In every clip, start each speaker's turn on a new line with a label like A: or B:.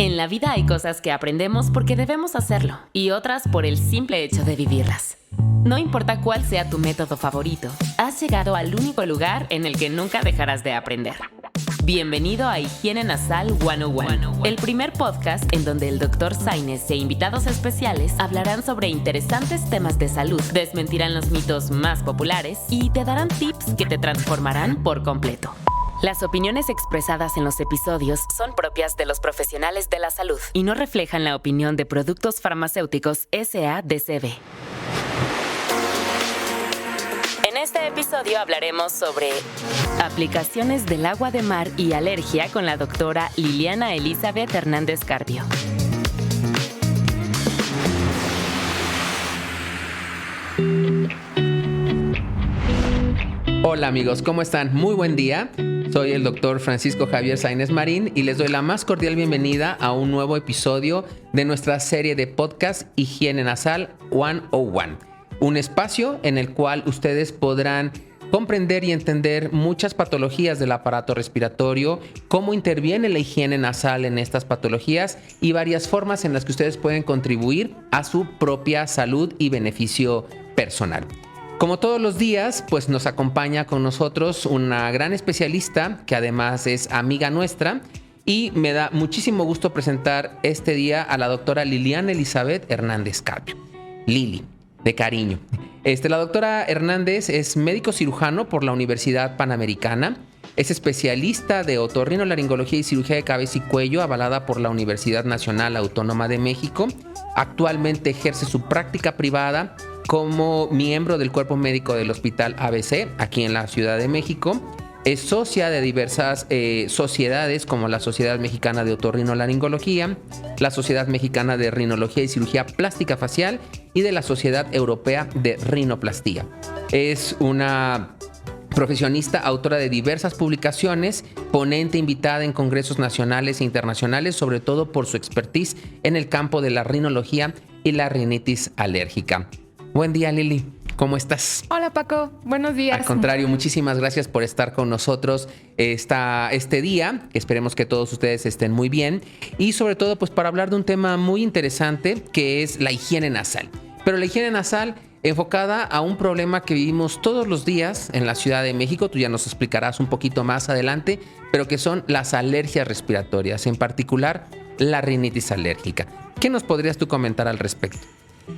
A: En la vida hay cosas que aprendemos porque debemos hacerlo y otras por el simple hecho de vivirlas. No importa cuál sea tu método favorito, has llegado al único lugar en el que nunca dejarás de aprender. Bienvenido a Higiene Nasal 101, el primer podcast en donde el Dr. Sainz e invitados especiales hablarán sobre interesantes temas de salud, desmentirán los mitos más populares y te darán tips que te transformarán por completo. Las opiniones expresadas en los episodios son propias de los profesionales de la salud y no reflejan la opinión de Productos Farmacéuticos S.A.D.C.B. En este episodio hablaremos sobre aplicaciones del agua de mar y alergia con la doctora Liliana Elizabeth Hernández Carpio.
B: Hola amigos, ¿cómo están? Muy buen día. Soy el doctor Francisco Javier Sainz Marín y les doy la más cordial bienvenida a un nuevo episodio de nuestra serie de podcast Higiene Nasal 101. Un espacio en el cual ustedes podrán comprender y entender muchas patologías del aparato respiratorio, cómo interviene la higiene nasal en estas patologías y varias formas en las que ustedes pueden contribuir a su propia salud y beneficio personal. Como todos los días, pues nos acompaña con nosotros una gran especialista que además es amiga nuestra y me da muchísimo gusto presentar este día a la doctora Liliana Elizabeth Hernández Carpio. Lili, de cariño. La doctora Hernández es médico cirujano por la Universidad Panamericana, es especialista de otorrinolaringología y cirugía de cabeza y cuello avalada por la Universidad Nacional Autónoma de México. Actualmente ejerce su práctica privada como miembro del cuerpo médico del Hospital ABC, aquí en la Ciudad de México. Es socia de diversas sociedades como la Sociedad Mexicana de Otorrinolaringología, la Sociedad Mexicana de Rinología y Cirugía Plástica Facial y de la Sociedad Europea de Rinoplastía. Es una profesionista, autora de diversas publicaciones, ponente invitada en congresos nacionales e internacionales, sobre todo por su expertise en el campo de la rinología y la rinitis alérgica. Buen día, Lili. ¿Cómo estás?
C: Hola, Paco. Buenos días.
B: Al contrario, muchísimas gracias por estar con nosotros este día. Esperemos que todos ustedes estén muy bien. Y sobre todo, pues para hablar de un tema muy interesante que es la higiene nasal. Pero la higiene nasal enfocada a un problema que vivimos todos los días en la Ciudad de México. Tú ya nos explicarás un poquito más adelante, pero que son las alergias respiratorias, en particular la rinitis alérgica. ¿Qué nos podrías tú comentar al respecto?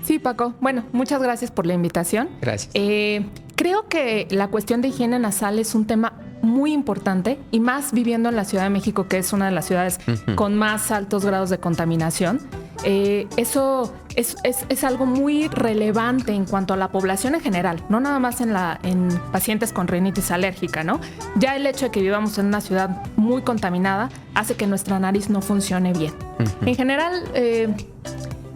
C: Sí, Paco. Bueno, muchas gracias por la invitación.
B: Gracias.
C: Creo que la cuestión de higiene nasal es un tema muy importante y más viviendo en la Ciudad de México, que es una de las ciudades con más altos grados de contaminación. Eso es algo muy relevante en cuanto a la población en general, no nada más en pacientes con rinitis alérgica, ¿no? Ya el hecho de que vivamos en una ciudad muy contaminada hace que nuestra nariz no funcione bien. En general,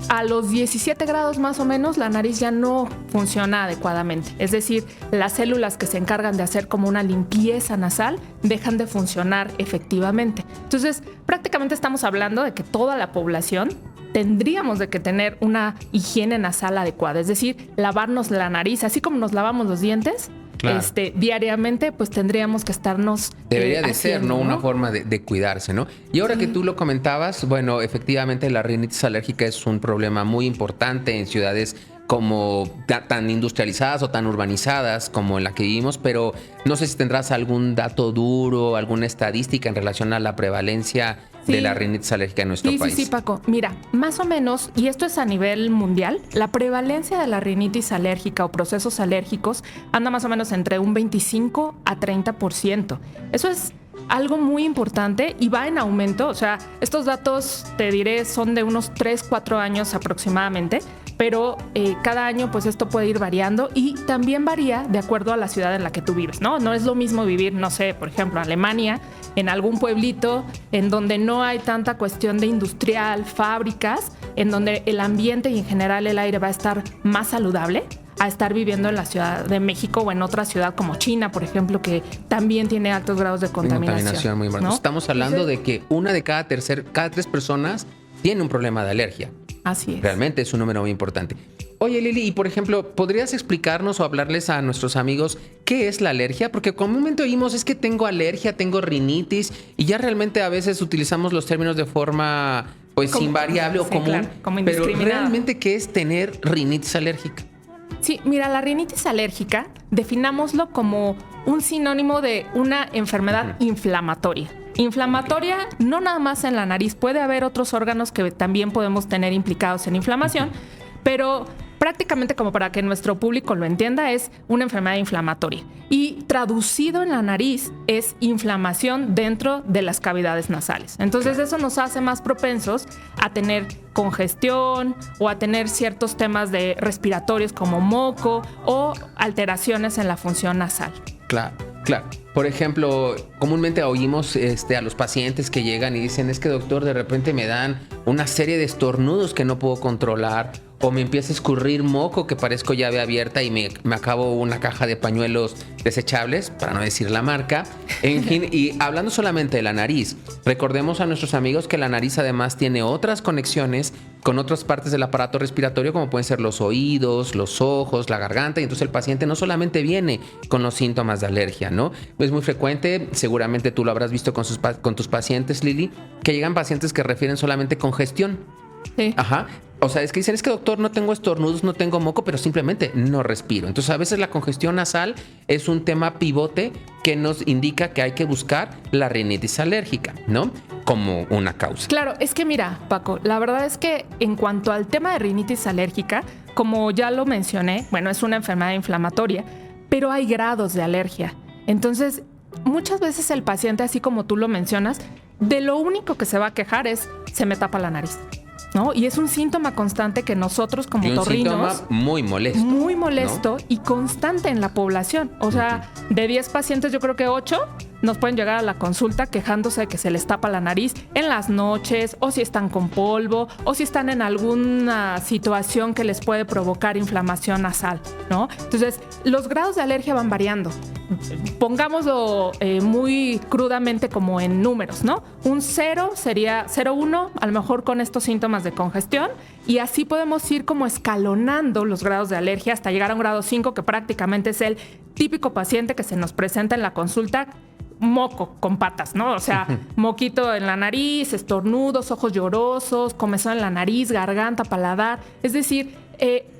C: a los 17 grados más o menos, la nariz ya no funciona adecuadamente. Es decir, las células que se encargan de hacer como una limpieza nasal dejan de funcionar efectivamente. Entonces, prácticamente estamos hablando de que toda la población tendríamos de que tener una higiene nasal adecuada. Es decir, lavarnos la nariz, así como nos lavamos los dientes. Claro. Diariamente, pues tendríamos que estarnos
B: debería de ser, ¿no? Una forma de cuidarse, ¿no? Y ahora que tú lo comentabas, bueno, efectivamente la rinitis alérgica es un problema muy importante en ciudades como tan industrializadas o tan urbanizadas como en la que vivimos, pero no sé si tendrás algún dato duro, alguna estadística en relación a la prevalencia de la rinitis alérgica en nuestro país.
C: Sí, Paco. Mira, más o menos, y esto es a nivel mundial, la prevalencia de la rinitis alérgica o procesos alérgicos anda más o menos entre un 25 a 30%. Eso es algo muy importante y va en aumento. O sea, estos datos, te diré, son de unos 3-4 años aproximadamente, pero cada año pues esto puede ir variando y también varía de acuerdo a la ciudad en la que tú vives, ¿no? No es lo mismo vivir, no sé, por ejemplo, en Alemania, en algún pueblito en donde no hay tanta cuestión de industrial, fábricas, en donde el ambiente y en general el aire va a estar más saludable, a estar viviendo en la Ciudad de México o en otra ciudad como China, por ejemplo, que también tiene altos grados de contaminación.
B: Muy importante. ¿No? Estamos hablando de que una de cada 3 personas tiene un problema de alergia.
C: Así es.
B: Realmente es un número muy importante. Oye, Lili, y por ejemplo, ¿podrías explicarnos o hablarles a nuestros amigos qué es la alergia? Porque comúnmente oímos, es que tengo alergia, tengo rinitis, y ya realmente a veces utilizamos los términos de forma pues invariable o común.
C: Claro, como
B: pero
C: indiscriminada.
B: realmente, ¿qué es tener rinitis alérgica?
C: Sí, mira, la rinitis alérgica, definámoslo como un sinónimo de una enfermedad inflamatoria. Inflamatoria no nada más en la nariz, puede haber otros órganos que también podemos tener implicados en inflamación, pero prácticamente, como para que nuestro público lo entienda, es una enfermedad inflamatoria. Y traducido en la nariz es inflamación dentro de las cavidades nasales. Entonces eso nos hace más propensos a tener congestión o a tener ciertos temas de respiratorios como moco o alteraciones en la función nasal.
B: Claro. Por ejemplo, comúnmente oímos a los pacientes que llegan y dicen, es que doctor, de repente me dan una serie de estornudos que no puedo controlar, o me empieza a escurrir moco que parezco llave abierta y me acabo una caja de pañuelos desechables, para no decir la marca. En fin, y hablando solamente de la nariz, recordemos a nuestros amigos que la nariz además tiene otras conexiones con otras partes del aparato respiratorio, como pueden ser los oídos, los ojos, la garganta, y entonces el paciente no solamente viene con los síntomas de alergia, ¿no? Es muy frecuente, seguramente tú lo habrás visto con tus pacientes, Lili, que llegan pacientes que refieren solamente congestión.
C: Sí.
B: Ajá. O sea, es que dicen, es que doctor, no tengo estornudos, no tengo moco, pero simplemente no respiro. Entonces, a veces la congestión nasal es un tema pivote que nos indica que hay que buscar la rinitis alérgica, ¿no? Como una causa.
C: Claro, es que mira, Paco, la verdad es que en cuanto al tema de rinitis alérgica, como ya lo mencioné, bueno, es una enfermedad inflamatoria, pero hay grados de alergia. Entonces, muchas veces el paciente, así como tú lo mencionas, de lo único que se va a quejar es, se me tapa la nariz, ¿no? Y es un síntoma constante que nosotros como otorrinos...
B: Un síntoma muy molesto.
C: Muy molesto, ¿no? Y constante en la población. O sea, de 10 pacientes, yo creo que 8 nos pueden llegar a la consulta quejándose de que se les tapa la nariz en las noches, o si están con polvo, o si están en alguna situación que les puede provocar inflamación nasal, ¿no? Entonces, los grados de alergia van variando. Pongámoslo muy crudamente como en números, ¿no? Un 0 sería 0,1, a lo mejor con estos síntomas de congestión, y así podemos ir como escalonando los grados de alergia hasta llegar a un grado 5, que prácticamente es el típico paciente que se nos presenta en la consulta moco con patas, ¿no? O sea, moquito en la nariz, estornudos, ojos llorosos, comezón en la nariz, garganta, paladar. Es decir,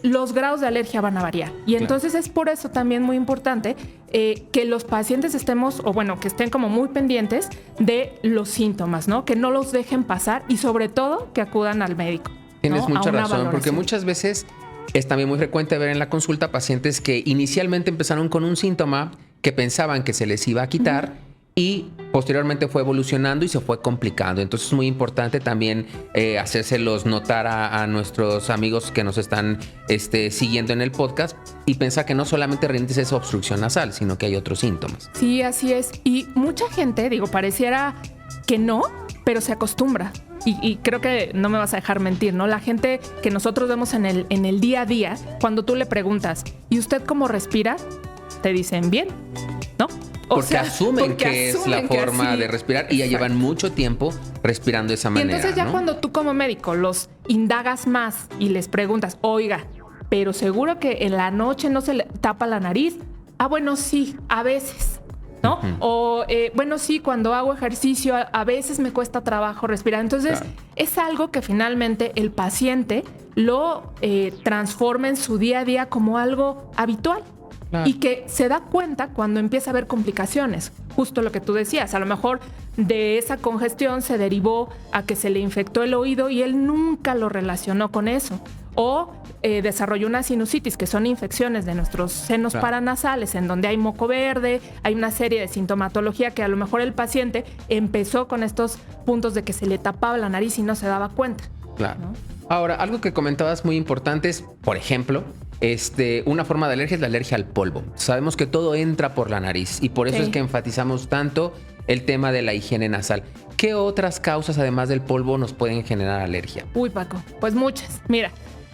C: los grados de alergia van a variar. Y entonces es por eso también muy importante que los pacientes estemos, o bueno, que estén como muy pendientes de los síntomas, ¿no? Que no los dejen pasar y sobre todo que acudan al médico.
B: Tienes
C: ¿no?
B: mucha razón,
C: valoración.
B: porque muchas veces es también muy frecuente ver en la consulta pacientes que inicialmente empezaron con un síntoma que pensaban que se les iba a quitar y posteriormente fue evolucionando y se fue complicando. Entonces es muy importante también hacérselos notar a nuestros amigos que nos están siguiendo en el podcast y pensar que no solamente rinitis es obstrucción nasal, sino que hay otros síntomas.
C: Sí, así es. Y mucha gente, pareciera que no, pero se acostumbra. Y creo que no me vas a dejar mentir, ¿no? La gente que nosotros vemos en el día a día, cuando tú le preguntas, ¿y usted cómo respira? Te dicen, bien, ¿no?
B: Porque asumen que es la forma de respirar y ya llevan mucho tiempo respirando de esa manera.
C: Y entonces ya
B: ¿no?
C: cuando tú como médico los indagas más y les preguntas, oiga, pero seguro que en la noche no se le tapa la nariz. Ah, bueno, sí, a veces, ¿no? O, bueno, sí, cuando hago ejercicio a veces me cuesta trabajo respirar. Entonces, es algo que finalmente el paciente lo transforma en su día a día como algo habitual. Y que se da cuenta cuando empieza a haber complicaciones. Justo lo que tú decías, a lo mejor de esa congestión se derivó a que se le infectó el oído y él nunca lo relacionó con eso. O desarrolló una sinusitis, que son infecciones de nuestros senos paranasales, en donde hay moco verde, hay una serie de sintomatología que a lo mejor el paciente empezó con estos puntos de que se le tapaba la nariz y no se daba cuenta.
B: Claro.
C: ¿No?
B: Ahora, algo que comentabas muy importante es, por ejemplo, una forma de alergia es la alergia al polvo. Sabemos que todo entra por la nariz y por eso es que enfatizamos tanto el tema de la higiene nasal. ¿Qué otras causas, además del polvo, nos pueden generar alergia?
C: Uy, Paco, pues muchas. Mira,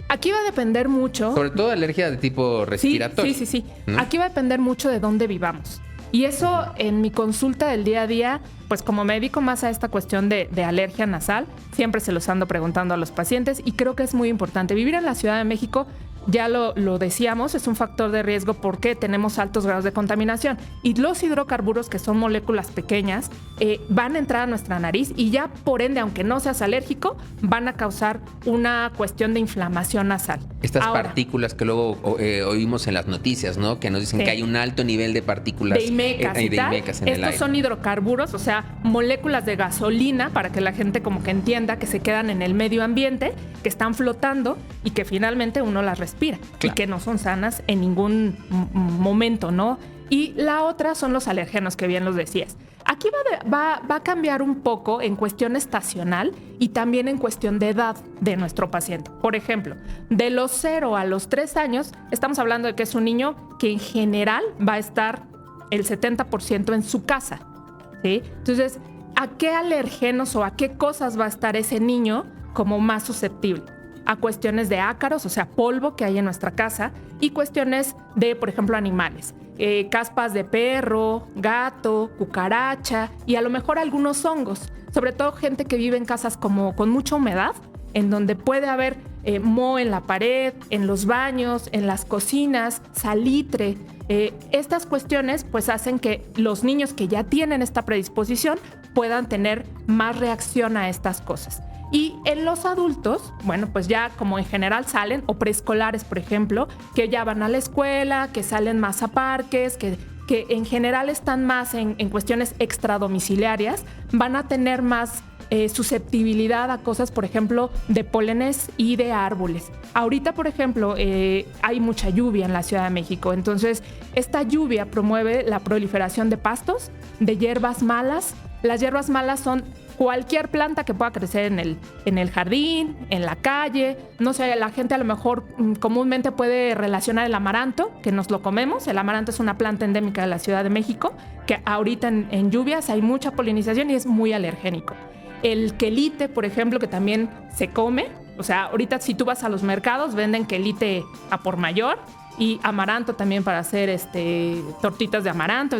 C: aquí va a depender mucho.
B: Sobre todo alergia de tipo respiratorio.
C: Sí.
B: ¿No?
C: Aquí va a depender mucho de dónde vivamos. Y eso en mi consulta del día a día, pues como me dedico más a esta cuestión de alergia nasal, siempre se los ando preguntando a los pacientes y creo que es muy importante. Vivir en la Ciudad de México ya lo decíamos, es un factor de riesgo porque tenemos altos grados de contaminación. Y los hidrocarburos, que son moléculas pequeñas, van a entrar a nuestra nariz y ya por ende, aunque no seas alérgico, van a causar una cuestión de inflamación nasal.
B: Estas partículas que luego oímos en las noticias, ¿no? Que nos dicen que hay un alto nivel de partículas
C: de IMECAS y tal.
B: en el aire.
C: Estos son hidrocarburos, o sea, moléculas de gasolina, para que la gente como que entienda que se quedan en el medio ambiente, que están flotando y que finalmente uno las respira. Claro. Y que no son sanas en ningún momento, ¿no? Y la otra son los alérgenos, que bien los decías. Aquí va a cambiar un poco en cuestión estacional y también en cuestión de edad de nuestro paciente. Por ejemplo, de los 0 a los 3 años, estamos hablando de que es un niño que en general va a estar el 70% en su casa, ¿sí? Entonces, ¿a qué alérgenos o a qué cosas va a estar ese niño como más susceptible? A cuestiones de ácaros, o sea, polvo que hay en nuestra casa, y cuestiones de, por ejemplo, animales. Caspas de perro, gato, cucaracha y a lo mejor algunos hongos. Sobre todo gente que vive en casas como con mucha humedad, en donde puede haber moho en la pared, en los baños, en las cocinas, salitre. Estas cuestiones pues hacen que los niños que ya tienen esta predisposición puedan tener más reacción a estas cosas. Y en los adultos, bueno, pues ya como en general salen, o preescolares, por ejemplo, que ya van a la escuela, que salen más a parques, que en general están más en cuestiones extradomiciliarias, van a tener más susceptibilidad a cosas, por ejemplo, de pólenes y de árboles. Ahorita, por ejemplo, hay mucha lluvia en la Ciudad de México, entonces esta lluvia promueve la proliferación de pastos, de hierbas malas. Las hierbas malas son cualquier planta que pueda crecer en el jardín, en la calle. No sé, la gente a lo mejor comúnmente puede relacionar el amaranto, que nos lo comemos. El amaranto es una planta endémica de la Ciudad de México, que ahorita en lluvias hay mucha polinización y es muy alergénico. El quelite, por ejemplo, que también se come. O sea, ahorita si tú vas a los mercados, venden quelite a por mayor y amaranto también para hacer tortitas de amaranto.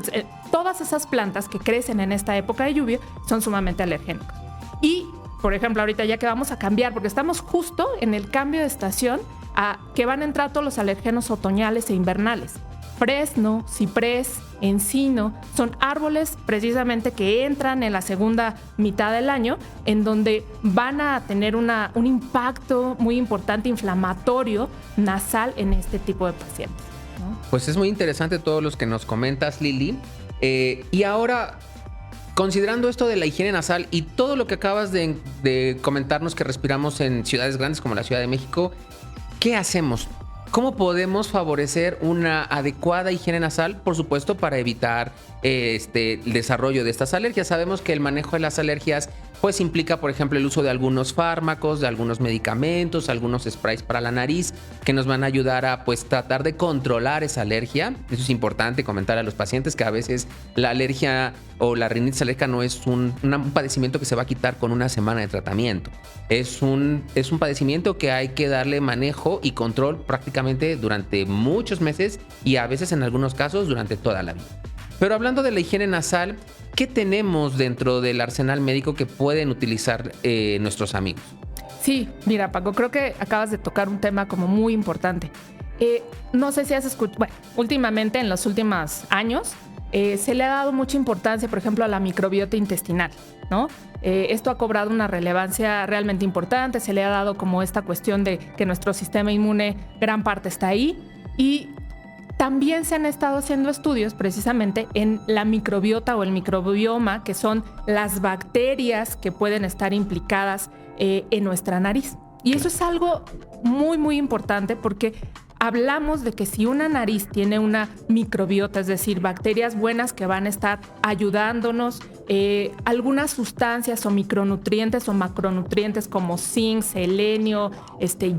C: Todas esas plantas que crecen en esta época de lluvia son sumamente alergénicas. Y, por ejemplo, ahorita ya que vamos a cambiar, porque estamos justo en el cambio de estación, a que van a entrar todos los alérgenos otoñales e invernales. Fresno, ciprés, encino, son árboles precisamente que entran en la segunda mitad del año, en donde van a tener un impacto muy importante inflamatorio nasal en este tipo de pacientes, ¿no?
B: Pues es muy interesante todos los que nos comentas, Lili. Y ahora, considerando esto de la higiene nasal y todo lo que acabas de comentarnos que respiramos en ciudades grandes como la Ciudad de México, ¿qué hacemos? ¿Cómo podemos favorecer una adecuada higiene nasal? Por supuesto, para evitar el desarrollo de estas alergias. Sabemos que el manejo de las alergias pues implica, por ejemplo, el uso de algunos fármacos, de algunos medicamentos, algunos sprays para la nariz que nos van a ayudar a pues tratar de controlar esa alergia. Eso es importante comentar a los pacientes que a veces la alergia o la rinitis alérgica no es un padecimiento que se va a quitar con una semana de tratamiento. Es un padecimiento que hay que darle manejo y control prácticamente durante muchos meses y a veces en algunos casos durante toda la vida. Pero hablando de la higiene nasal, ¿qué tenemos dentro del arsenal médico que pueden utilizar nuestros amigos?
C: Sí, mira, Paco, creo que acabas de tocar un tema como muy importante. No sé si has escuchado, bueno, últimamente, en los últimos años, se le ha dado mucha importancia, por ejemplo, a la microbiota intestinal, ¿no? Esto ha cobrado una relevancia realmente importante, se le ha dado como esta cuestión de que nuestro sistema inmune, gran parte está ahí, y también se han estado haciendo estudios precisamente en la microbiota o el microbioma, que son las bacterias que pueden estar implicadas en nuestra nariz. Y eso es algo muy, muy importante porque hablamos de que si una nariz tiene una microbiota, es decir, bacterias buenas que van a estar ayudándonos, algunas sustancias o micronutrientes o macronutrientes como zinc, selenio,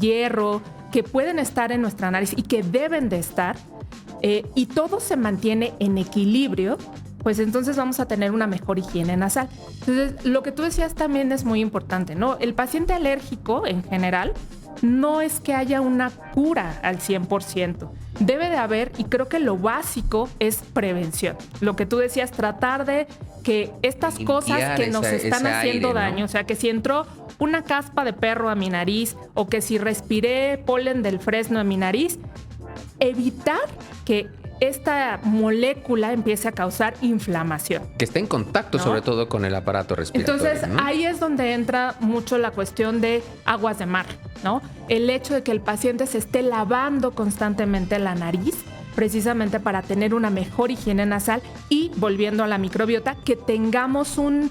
C: hierro, que pueden estar en nuestra nariz y que deben de estar, y todo se mantiene en equilibrio, pues entonces vamos a tener una mejor higiene nasal. Entonces, lo que tú decías también es muy importante, ¿no? El paciente alérgico, en general, no es que haya una cura al 100%. Debe de haber, y creo que lo básico es prevención. Lo que tú decías, tratar de que estas cosas que nos están haciendo daño, ¿no? O sea, que si entró una caspa de perro a mi nariz o que si respiré polen del fresno a mi nariz, evitar que esta molécula empiece a causar inflamación.
B: Que esté en contacto, ¿no? Sobre todo con el aparato respiratorio.
C: Entonces, ¿no? Ahí es donde entra mucho la cuestión de aguas de mar, ¿no? El hecho de que el paciente se esté lavando constantemente la nariz, precisamente para tener una mejor higiene nasal y, volviendo a la microbiota, que tengamos un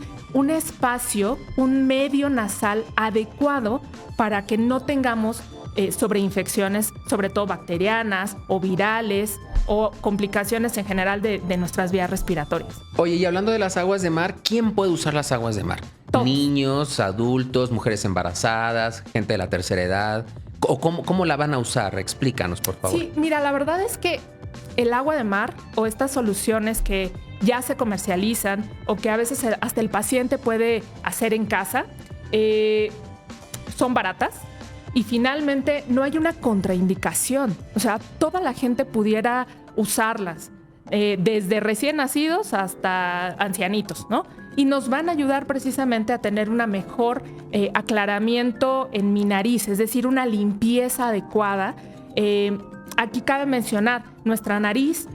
C: espacio, un medio nasal adecuado para que no tengamos sobreinfecciones, sobre todo bacterianas o virales, o complicaciones en general de nuestras vías respiratorias.
B: Oye, y hablando de las aguas de mar, ¿quién puede usar las aguas de mar?
C: Todos.
B: Niños, adultos, mujeres embarazadas, gente de la tercera edad. ¿O cómo la van a usar? Explícanos, por favor.
C: Sí, mira, la verdad es que el agua de mar o estas soluciones que ya se comercializan o que a veces hasta el paciente puede hacer en casa, son baratas. Y finalmente no hay una contraindicación. O sea, toda la gente pudiera usarlas, desde recién nacidos hasta ancianitos, ¿no? Y nos van a ayudar precisamente a tener una mejor aclaramiento en mi nariz, es decir, una limpieza adecuada. Aquí cabe mencionar, nuestra nariz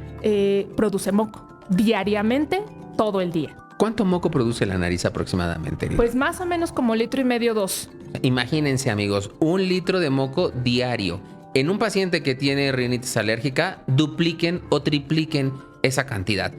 C: produce moco diariamente, todo el día.
B: ¿Cuánto moco produce la nariz aproximadamente?
C: Pues más o menos como 1,5 litros, 2.
B: Imagínense, amigos, 1 litro de moco diario. En un paciente que tiene rinitis alérgica, dupliquen o tripliquen esa cantidad.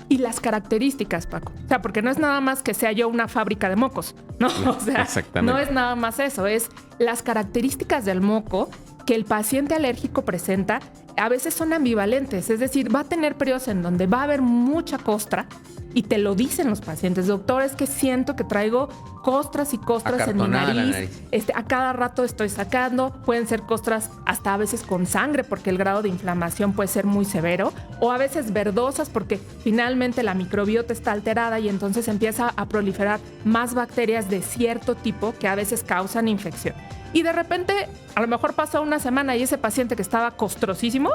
C: Y las características, Paco. O sea, porque no es nada más que sea yo una fábrica de mocos, ¿no? O sea, no es nada más eso. Es las características del moco que el paciente alérgico presenta. A veces son ambivalentes. Es decir, va a tener periodos en donde va a haber mucha costra. Y te lo dicen los pacientes, doctor, es que siento que traigo costras y costras en mi nariz. A cada rato estoy sacando, pueden ser costras hasta a veces con sangre porque el grado de inflamación puede ser muy severo, o a veces verdosas porque finalmente la microbiota está alterada y entonces empieza a proliferar más bacterias de cierto tipo que a veces causan infección. Y de repente, a lo mejor pasa una semana y ese paciente que estaba costrosísimo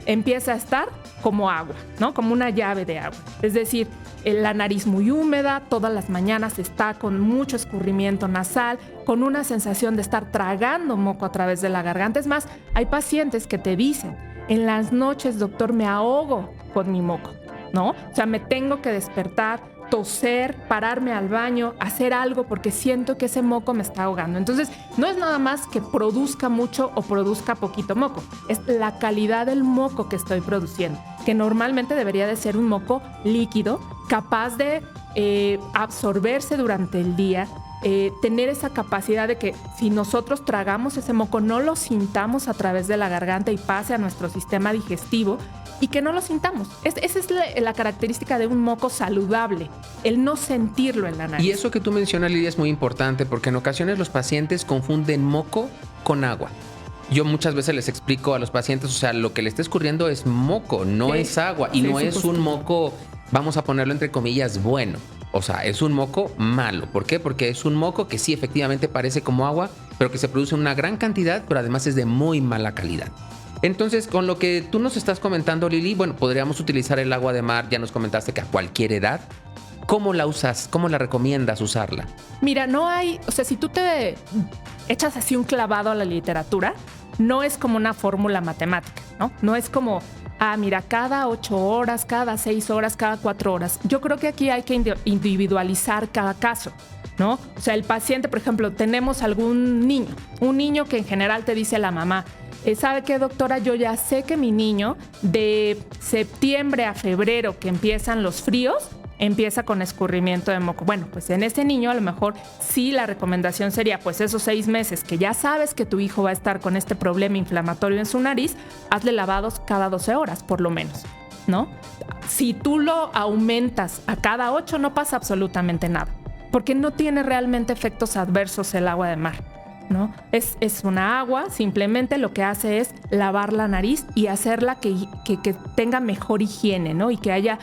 C: empieza a estar como agua, ¿no? Como una llave de agua. Es decir, la nariz muy húmeda, todas las mañanas está con mucho escurrimiento nasal, con una sensación de estar tragando moco a través de la garganta. Es más, hay pacientes que te dicen, en las noches, doctor, me ahogo con mi moco, ¿no? O sea, me tengo que despertar, toser, pararme al baño, hacer algo porque siento que ese moco me está ahogando. Entonces, no es nada más que produzca mucho o produzca poquito moco. Es la calidad del moco que estoy produciendo, que normalmente debería de ser un moco líquido, capaz de absorberse durante el día, tener esa capacidad de que si nosotros tragamos ese moco, no lo sintamos a través de la garganta y pase a nuestro sistema digestivo y que no lo sintamos. Esa es la característica de un moco saludable, el no sentirlo en la nariz.
B: Y eso que tú mencionas, Lidia, es muy importante porque en ocasiones los pacientes confunden moco con agua. Yo muchas veces les explico a los pacientes, o sea, lo que le está escurriendo es moco, no es agua. Y no es un moco, vamos a ponerlo entre comillas, bueno. O sea, es un moco malo. ¿Por qué? Porque es un moco que sí efectivamente parece como agua, pero que se produce en una gran cantidad, pero además es de muy mala calidad. Entonces, con lo que tú nos estás comentando, Lili, bueno, podríamos utilizar el agua de mar. Ya nos comentaste que a cualquier edad. ¿Cómo la usas? ¿Cómo la recomiendas usarla?
C: Mira, no hay... O sea, si tú te echas así un clavado a la literatura, no es como una fórmula matemática, ¿no? No es como... mira, cada 8 horas, cada 6 horas, cada 4 horas. Yo creo que aquí hay que individualizar cada caso, ¿no? O sea, el paciente, por ejemplo, tenemos un niño que en general te dice la mamá, ¿sabe qué, doctora? Yo ya sé que mi niño de septiembre a febrero, que empiezan los fríos, empieza con escurrimiento de moco. Bueno, pues en ese niño a lo mejor sí la recomendación sería, pues esos 6 meses que ya sabes que tu hijo va a estar con este problema inflamatorio en su nariz, hazle lavados cada 12 horas, por lo menos, ¿no? Si tú lo aumentas a cada 8, no pasa absolutamente nada, porque no tiene realmente efectos adversos el agua de mar, ¿no? Es una agua, simplemente lo que hace es lavar la nariz y hacerla que tenga mejor higiene, ¿no? Y que haya...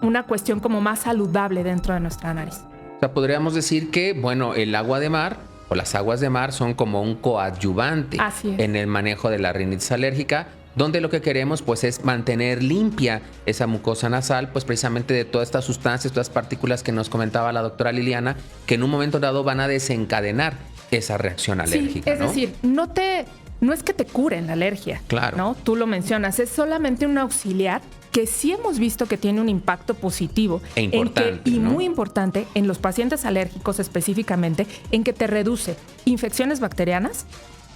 C: una cuestión como más saludable dentro de nuestra nariz.
B: O sea, podríamos decir que, bueno, el agua de mar o las aguas de mar son como un coadyuvante en el manejo de la rinitis alérgica, donde lo que queremos pues es mantener limpia esa mucosa nasal, pues precisamente de todas estas sustancias, todas las partículas que nos comentaba la doctora Liliana, que en un momento dado van a desencadenar esa reacción alérgica.
C: Es decir, no es que te curen la alergia,
B: claro,
C: ¿no? Tú lo mencionas, es solamente un auxiliar que sí hemos visto que tiene un impacto positivo
B: e importante,
C: ¿no?
B: Muy
C: importante en los pacientes alérgicos específicamente, en que te reduce infecciones bacterianas,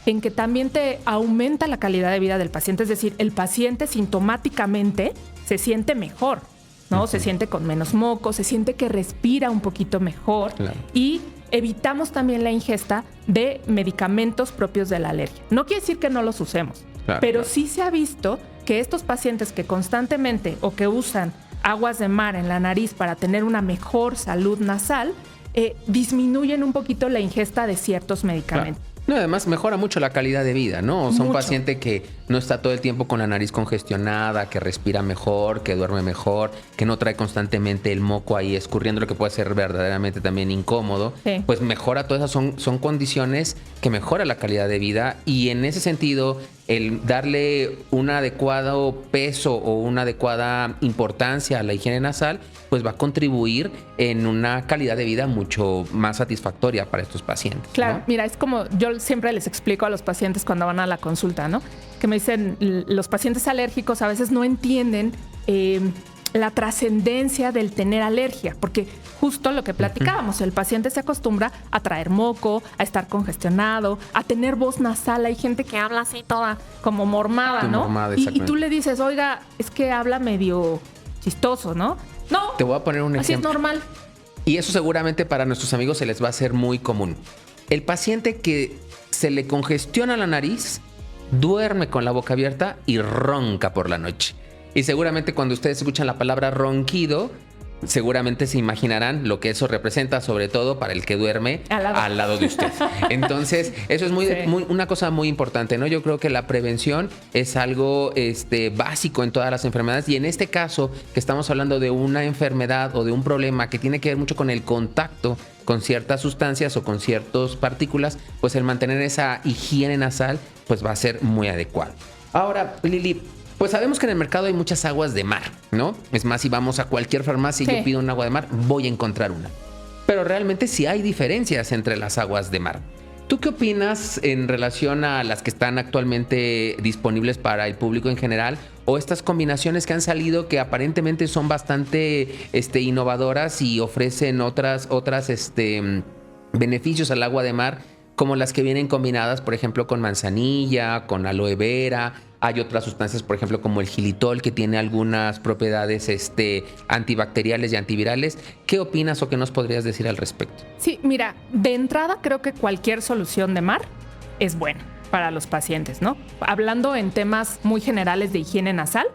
C: en que también te aumenta la calidad de vida del paciente, es decir, el paciente sintomáticamente se siente mejor, ¿no? Se siente con menos moco, se siente que respira un poquito mejor, y evitamos también la ingesta de medicamentos propios de la alergia. No quiere decir que no los usemos, pero sí se ha visto que estos pacientes que constantemente o que usan aguas de mar en la nariz para tener una mejor salud nasal, disminuyen un poquito la ingesta de ciertos medicamentos.
B: No, además mejora mucho la calidad de vida, ¿no? O sea, un paciente que no está todo el tiempo con la nariz congestionada, que respira mejor, que duerme mejor, que no trae constantemente el moco ahí escurriendo, lo que puede ser verdaderamente también incómodo, pues mejora todas esas, son condiciones que mejoran la calidad de vida, y en ese sentido el darle un adecuado peso o una adecuada importancia a la higiene nasal, pues va a contribuir en una calidad de vida mucho más satisfactoria para estos pacientes.
C: Claro,
B: ¿no?
C: Mira, es como yo siempre les explico a los pacientes cuando van a la consulta, ¿no? Que me dicen, los pacientes alérgicos a veces no entienden la trascendencia del tener alergia, porque justo lo que platicábamos, el paciente se acostumbra a traer moco, a estar congestionado, a tener voz nasal. Hay gente que habla así toda como mormada, ¿no?
B: Mormada,
C: y tú le dices, oiga, es que habla medio chistoso, ¿no? No,
B: te voy a poner un ejemplo.
C: Así es normal.
B: Y eso seguramente para nuestros amigos se les va a hacer muy común. El paciente que se le congestiona la nariz, duerme con la boca abierta y ronca por la noche. Y seguramente cuando ustedes escuchan la palabra ronquido, seguramente se imaginarán lo que eso representa, sobre todo para el que duerme al lado de usted. Entonces, eso es una cosa muy importante, ¿no? Yo creo que la prevención es algo básico en todas las enfermedades, y en este caso que estamos hablando de una enfermedad o de un problema que tiene que ver mucho con el contacto con ciertas sustancias o con ciertas partículas, pues el mantener esa higiene nasal pues va a ser muy adecuado. Ahora, Lili, pues sabemos que en el mercado hay muchas aguas de mar, ¿no? Es más, si vamos a cualquier farmacia y yo pido un agua de mar, voy a encontrar una. Pero realmente sí hay diferencias entre las aguas de mar. ¿Tú qué opinas en relación a las que están actualmente disponibles para el público en general, o estas combinaciones que han salido que aparentemente son bastante innovadoras y ofrecen otras beneficios al agua de mar, como las que vienen combinadas, por ejemplo, con manzanilla, con aloe vera? Hay otras sustancias, por ejemplo, como el xilitol, que tiene algunas propiedades antibacteriales y antivirales. ¿Qué opinas o qué nos podrías decir al respecto?
C: Sí, mira, de entrada creo que cualquier solución de mar es buena para los pacientes, ¿no? Hablando en temas muy generales de higiene nasal,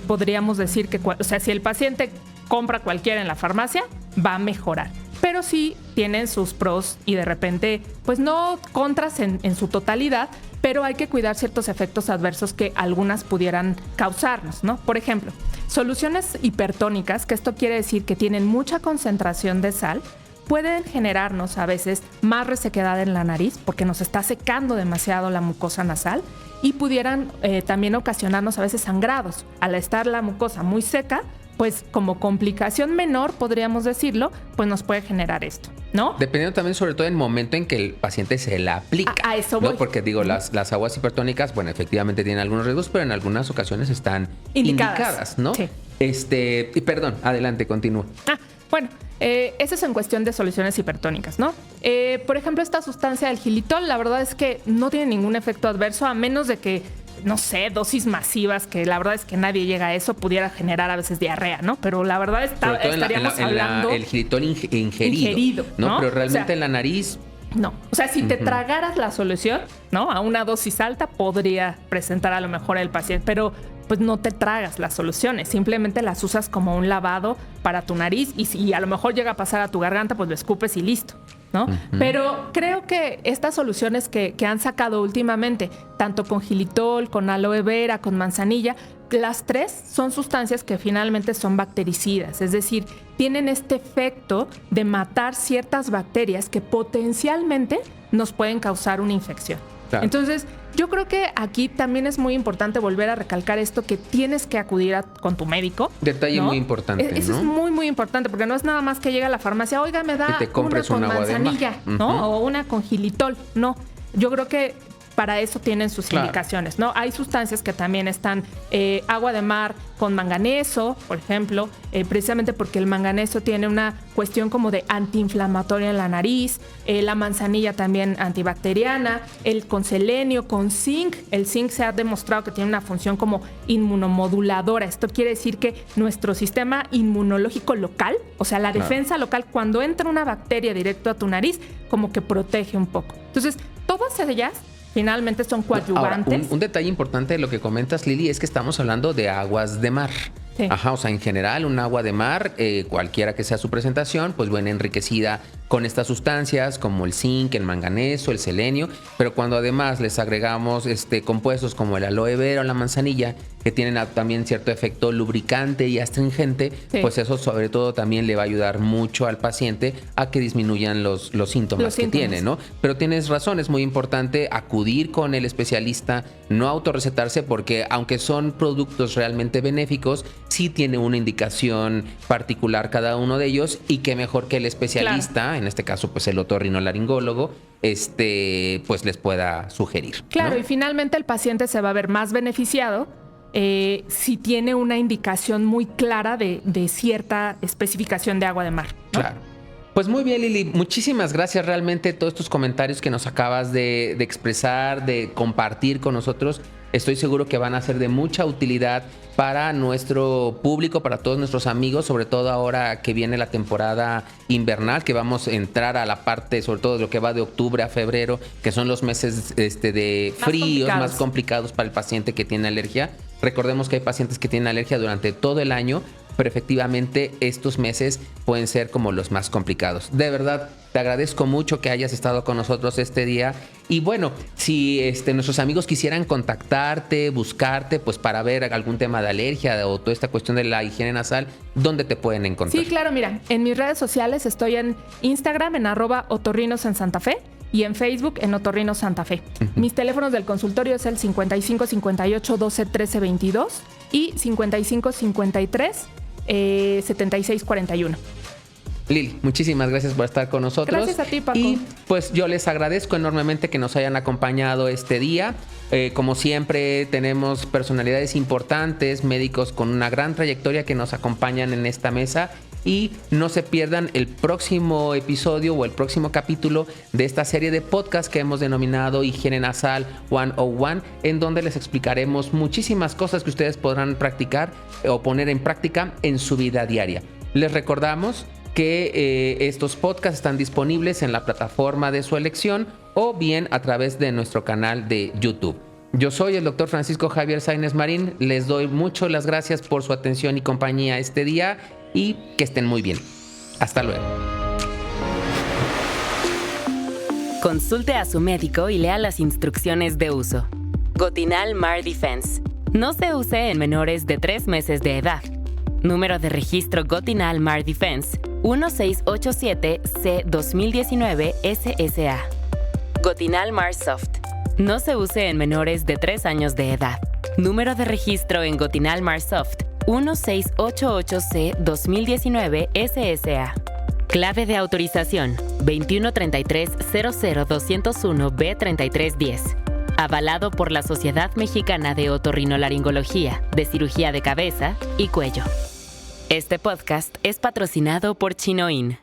C: podríamos decir que, si el paciente compra cualquiera en la farmacia, va a mejorar. Pero sí tienen sus pros y de repente, pues no contras en su totalidad, pero hay que cuidar ciertos efectos adversos que algunas pudieran causarnos, ¿no? Por ejemplo, soluciones hipertónicas, que esto quiere decir que tienen mucha concentración de sal, pueden generarnos a veces más resequedad en la nariz porque nos está secando demasiado la mucosa nasal, y pudieran también ocasionarnos a veces sangrados. Al estar la mucosa muy seca, pues como complicación menor, podríamos decirlo, pues nos puede generar esto, ¿no?
B: Dependiendo también sobre todo del momento en que el paciente se la aplica.
C: A eso voy.
B: ¿No? Porque digo, las aguas hipertónicas, bueno, efectivamente tienen algunos riesgos, pero en algunas ocasiones están indicadas, ¿no?
C: Sí.
B: Y perdón, adelante, continúa.
C: Bueno, eso es en cuestión de soluciones hipertónicas, ¿no? Por ejemplo, esta sustancia del xilitol, la verdad es que no tiene ningún efecto adverso, a menos de que, no sé, dosis masivas, que la verdad es que nadie llega a eso, pudiera generar a veces diarrea, ¿no? Pero la verdad estaríamos hablando...
B: el xilitol ingerido, ¿no? Pero realmente en la nariz...
C: No, o sea, si te tragaras la solución, ¿no? A una dosis alta podría presentar a lo mejor el paciente, pero pues no te tragas las soluciones, simplemente las usas como un lavado para tu nariz, y si a lo mejor llega a pasar a tu garganta, pues lo escupes y listo, ¿no? Pero creo que estas soluciones que han sacado últimamente, tanto con xilitol, con aloe vera, con manzanilla, las tres son sustancias que finalmente son bactericidas, es decir, tienen este efecto de matar ciertas bacterias que potencialmente nos pueden causar una infección.
B: Claro.
C: Entonces, yo creo que aquí también es muy importante volver a recalcar esto, que tienes que acudir con tu médico.
B: Detalle, ¿no? Muy importante,
C: Eso
B: ¿no?
C: es muy, muy importante, porque no es nada más que llegue a la farmacia, oiga, me da
B: que te compres
C: una con
B: agua
C: manzanilla,
B: de mar.
C: ¿no? O una con xilitol. No, yo creo que para eso tienen sus indicaciones, ¿no? Hay sustancias que también están, agua de mar con manganeso, por ejemplo, precisamente porque el manganeso tiene una cuestión como de antiinflamatoria en la nariz, la manzanilla también antibacteriana, el con selenio, con zinc. El zinc se ha demostrado que tiene una función como inmunomoduladora. Esto quiere decir que nuestro sistema inmunológico local, o sea, la defensa local, cuando entra una bacteria directo a tu nariz, como que protege un poco. Entonces, todas ellas finalmente son coadyuvantes.
B: Ahora, un detalle importante de lo que comentas, Lili, es que estamos hablando de aguas de mar.
C: Sí.
B: Ajá, o sea, en general, un agua de mar, cualquiera que sea su presentación, pues viene enriquecida con estas sustancias como el zinc, el manganeso, el selenio, pero cuando además les agregamos compuestos como el aloe vera o la manzanilla, que tienen también cierto efecto lubricante y astringente, pues eso sobre todo también le va a ayudar mucho al paciente a que disminuyan los síntomas que tiene, ¿no? Pero tienes razón, es muy importante acudir con el especialista, no autorrecetarse, porque aunque son productos realmente benéficos, sí tiene una indicación particular cada uno de ellos, y qué mejor que el especialista, en este caso pues el otorrinolaringólogo, pues les pueda sugerir.
C: Claro,
B: ¿no?
C: y finalmente el paciente se va a ver más beneficiado si tiene una indicación muy clara de cierta especificación de agua de mar, ¿no?
B: Claro. Pues muy bien, Lili, muchísimas gracias realmente todos tus comentarios que nos acabas de expresar, de compartir con nosotros. Estoy seguro que van a ser de mucha utilidad para nuestro público, para todos nuestros amigos, sobre todo ahora que viene la temporada invernal, que vamos a entrar a la parte, sobre todo de lo que va de octubre a febrero, que son los meses de fríos, más complicados para el paciente que tiene alergia. Recordemos que hay pacientes que tienen alergia durante todo el año, pero efectivamente estos meses pueden ser como los más complicados. De verdad, te agradezco mucho que hayas estado con nosotros este día. Y bueno, si nuestros amigos quisieran contactarte, buscarte, pues para ver algún tema de alergia o toda esta cuestión de la higiene nasal, ¿dónde te pueden encontrar?
C: Sí, claro, mira, en mis redes sociales estoy en Instagram en @otorrinos en Santa Fe y en Facebook en Otorrinos Santa Fe. Mis teléfonos del consultorio es el 55 58 12 13 22 y 55 53 76 41.
B: Lili, muchísimas gracias por estar con nosotros.
C: Gracias a ti, Paco.
B: Y pues yo les agradezco enormemente que nos hayan acompañado este día. Como siempre, tenemos personalidades importantes, médicos con una gran trayectoria que nos acompañan en esta mesa. Y no se pierdan el próximo episodio o el próximo capítulo de esta serie de podcast que hemos denominado Higiene Nasal 101, en donde les explicaremos muchísimas cosas que ustedes podrán practicar o poner en práctica en su vida diaria. Les recordamos que estos podcasts están disponibles en la plataforma de su elección o bien a través de nuestro canal de YouTube. Yo soy el doctor Francisco Javier Sáenz Marín. Les doy mucho las gracias por su atención y compañía este día y que estén muy bien. Hasta luego.
A: Consulte a su médico y lea las instrucciones de uso. Gotinal Mar Defense. No se use en menores de 3 meses de edad. Número de registro Gotinal Mar Defense 1687C2019 SSA. Gotinal Mar Soft. No se use en menores de 3 años de edad. Número de registro en Gotinal Mar Soft 1688C2019 SSA. Clave de autorización 2133-00201-B3310. Avalado por la Sociedad Mexicana de Otorrinolaringología, de Cirugía de Cabeza y Cuello. Este podcast es patrocinado por Chinoin.